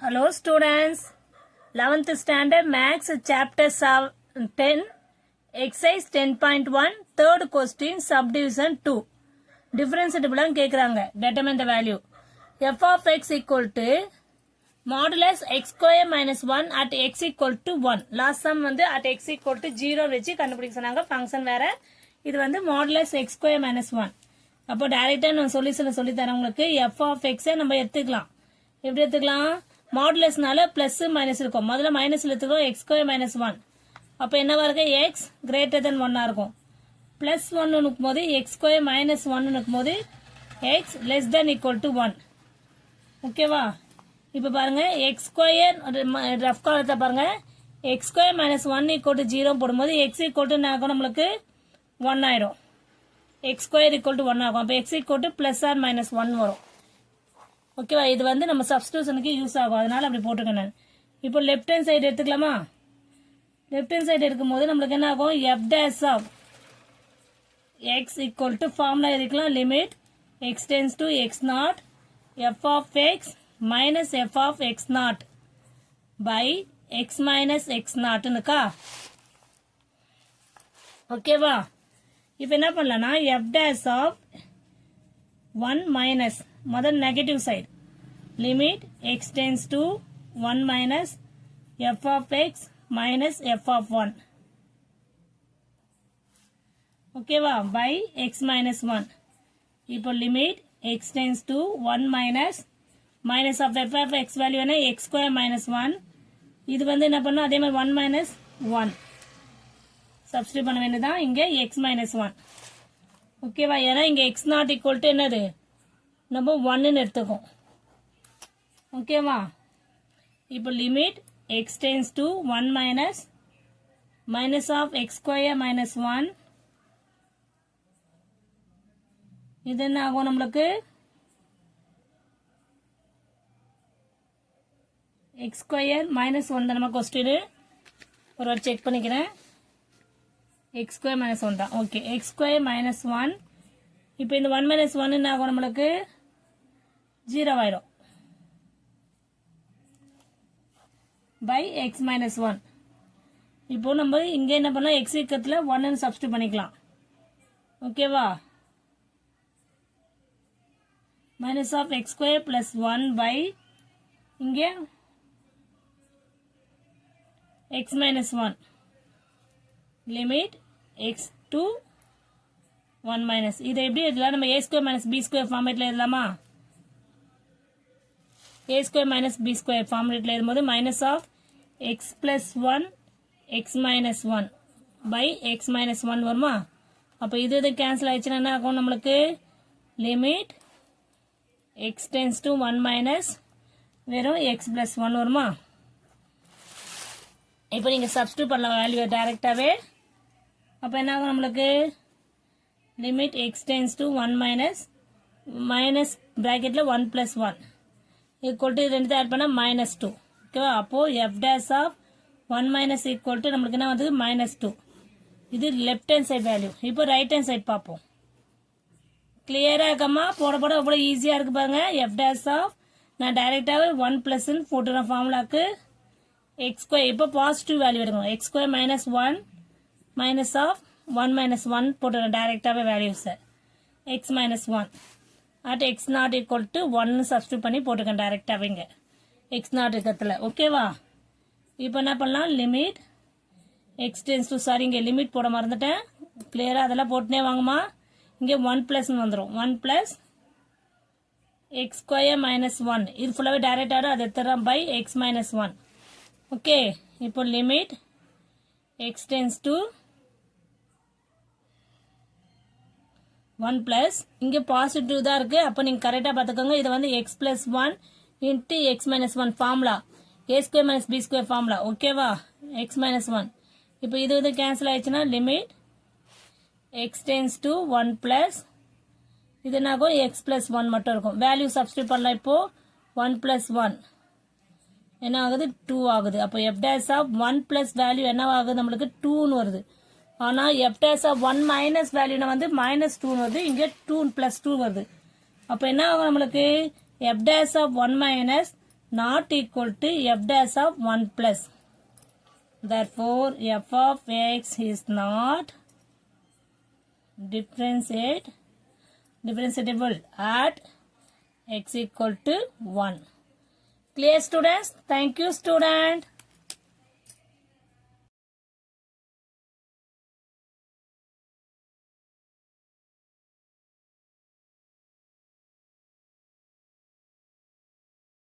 Hello students, 11th standard maths chapter 10 exercise 10.1 third question subdivision 2 differentiable கேக்குறாங்க determine the value f of x equal to modulus x square minus 1 at x equal to 1 last sum வந்து at x equal to 0 வச்சு கண்டுபிடிக்க சொன்னாங்க function வேற இது வந்து modulus x square minus 1 அப்போ டைரக்டா நான் சொல்யூஷன் சொல்லி தரேன் உங்களுக்கு f of x நம்ம எடுத்துக்கலாம் எப்படி எடுத்துக்கலாம் மாடுலஸ்னால பிளஸ் மைனஸ் இருக்கும் முதல்ல மைனஸ்ல எடுத்துக்கிறோம் x ஸ்கொயர் மைனஸ் 1 அப்போ என்னவா இருக்கு x கிரேட்டர் தென் 1 இருக்கும் பிளஸ் 1 னுக்கும் போது x ஸ்கொயர் மைனஸ் 1 னுக்கும் போது x less then equal to 1 ஓகேவா இப்போ பாருங்க x ஸ்கொயர் ரஃப் காலத்தை பாருங்க x square minus 1 equal to 0 போடும்போது x ஈக்குவல் டு ஆகும் நம்மளுக்கு 1 ஆயிடும் x ஸ்கொயர் ஈக்குவல் டு 1 ஆகும் அப்போ x equal to plus R minus 1 வரும் ஓகேவா இது வந்து நம்ம சப்ஸ்டிடியூஷனுக்கு யூஸ் ஆகும் அதனால அப்படி போட்டுக்கேன் நான் இப்போ லெஃப்ட் ஹேண்ட் சைடு எடுத்துக்கலாமா லெஃப்ட் ஹேண்ட் சைடு எடுக்கும்போது நம்மளுக்கு என்ன ஆகும் f dash of x equal to formula எடுக்கலாம் limit x tends to x naught f of x minus f of x naught by x minus x naught னுக்கா ஓகேவா இப்போ என்ன பண்ணலாம்னா f dash of 1 minus முதல் negative side limit x tends to 1 minus f of x minus f of 1 ஓகேவா by x minus 1 இப்போ limit x tends to 1 minus minus of f of x value என்ன x square minus 1 இது வந்து என்ன பண்ணும் அதே மாதிரி 1 minus 1 சப்ஸ்டிட்யூட் பண்ண வேண்டியதான் இங்க x minus 1 ஓகேவா ஏன்னா இங்க x not equal to என்னது நம்ம 1 ன்னு எடுத்துக்கோம் ஓகேவா இப்போ limit x tends to 1 minus minus of x square minus 1 இது என்ன ஆகும் நம்மளுக்கு x square minus 1 தான் நம்ம क्वेश्चन ஒரு வாட்டி செக் பண்ணிக்கிறேன் x square minus 1 தான் ஓகே x square minus 1 இப்போ இந்த 1 minus 1 என்ன ஆகும் நம்மளுக்கு 0 ஆயிடும் by x minus 1 இப்போ நம்ம இங்க என்ன பண்ணலாம் x ஈக்குவல்ல 1 ன்னு சப்ஸ்டிட்யூட் பண்ணிக்கலாம் ஓகேவா minus of x square plus 1 by இங்க x minus 1 limit x to 1 minus இதை எப்படி எழுதலாம் நம்ம a square minus b square ஃபார்மேட்ல எழுதலாமா a square minus b square ஃபார்மேட்ல எழுதும்போது minus of x plus 1 x minus 1 by x minus 1 வருமா அப்போ இது கேன்சல் ஆயிடுச்சுன்னா என்ன ஆகும் நம்மளுக்கு limit x tends to 1 minus வெறும் x plus 1 வருமா இப்போ நீங்க சப்ஸ்டிட்யூட் பண்ணலாம் வேல்யூ டைரக்டாவே அப்போ என்ன ஆகும் நம்மளுக்கு limit x tends to 1 minus minus bracketல 1 plus 1 equal to ரெண்டு ஆட் பண்ணா minus 2 ஓகேவா அப்போ f dash of 1 minus equal to நமக்கு என்ன வந்து minus 2 இது left hand side value இப்போ right hand side பாப்போம் கிளியரா இருக்கமா போட போட அவ்வளவு ஈஸியா இருக்கு பாருங்க f dash of நான் டைரக்டாவே 1 plus ன்னு போட்டுற ஃபார்முலாக்கு x square இப்போ பாசிட்டிவ் வேல்யூ எடுக்கணும் x square minus 1 minus of 1 minus 1 போட்டுறேன் டைரக்டாவே values x minus 1 at x not equal to 1 substitute பண்ணி போட்டுக்கேன் டைரக்டாவே இங்க x not இருக்கத்துல ஓகேவா இப்போ என்ன பண்ணலாம் limit x tends to sorry இங்க லிமிட் போட மறந்துட்டேன் கிளியரா அதெல்லாம் போட்டுனே வாங்கமா இங்க 1 plus ன்னு வந்துரும் 1 plus x square minus 1 இது ஃபுல்லாவே டைரக்டா அது எடுத்துறேன் by x minus 1 ஓகே இப்போ limit x tends to 1 plus இங்க பாசிட்டிவ் தான் இருக்கு அப்ப நீங்க கரெக்ட்டா பாத்துக்கோங்க இது வந்து x plus 1 into x minus 1 formula a square minus b square formula ஓகேவா x minus 1 இப்போ இது வந்து கேன்சல் ஆயிடுச்சுனா limit x tends to 1 plus இது என்னாகும் x plus 1 மட்டும் இருக்கும் வேல்யூ சப்ஸ்டிட்யூட் பண்ணலாம் இப்போ 1 plus 1 என்ன ஆகுது 2 ஆகுது அப்போ f dash of 1 plus value என்ன ஆகுது நம்மளுக்கு 2 ன்னு வருது ஆனா f dash of 1 minus வேல்யூனா வந்து -2 வருது இங்க 2 plus 2 வருது அப்ப என்ன ஆகும் நம்மளுக்கு f dash of 1 minus not equal to f dash of 1 plus. Therefore, f of x is not differentiable at x equal to 1. Clear students? Thank you student.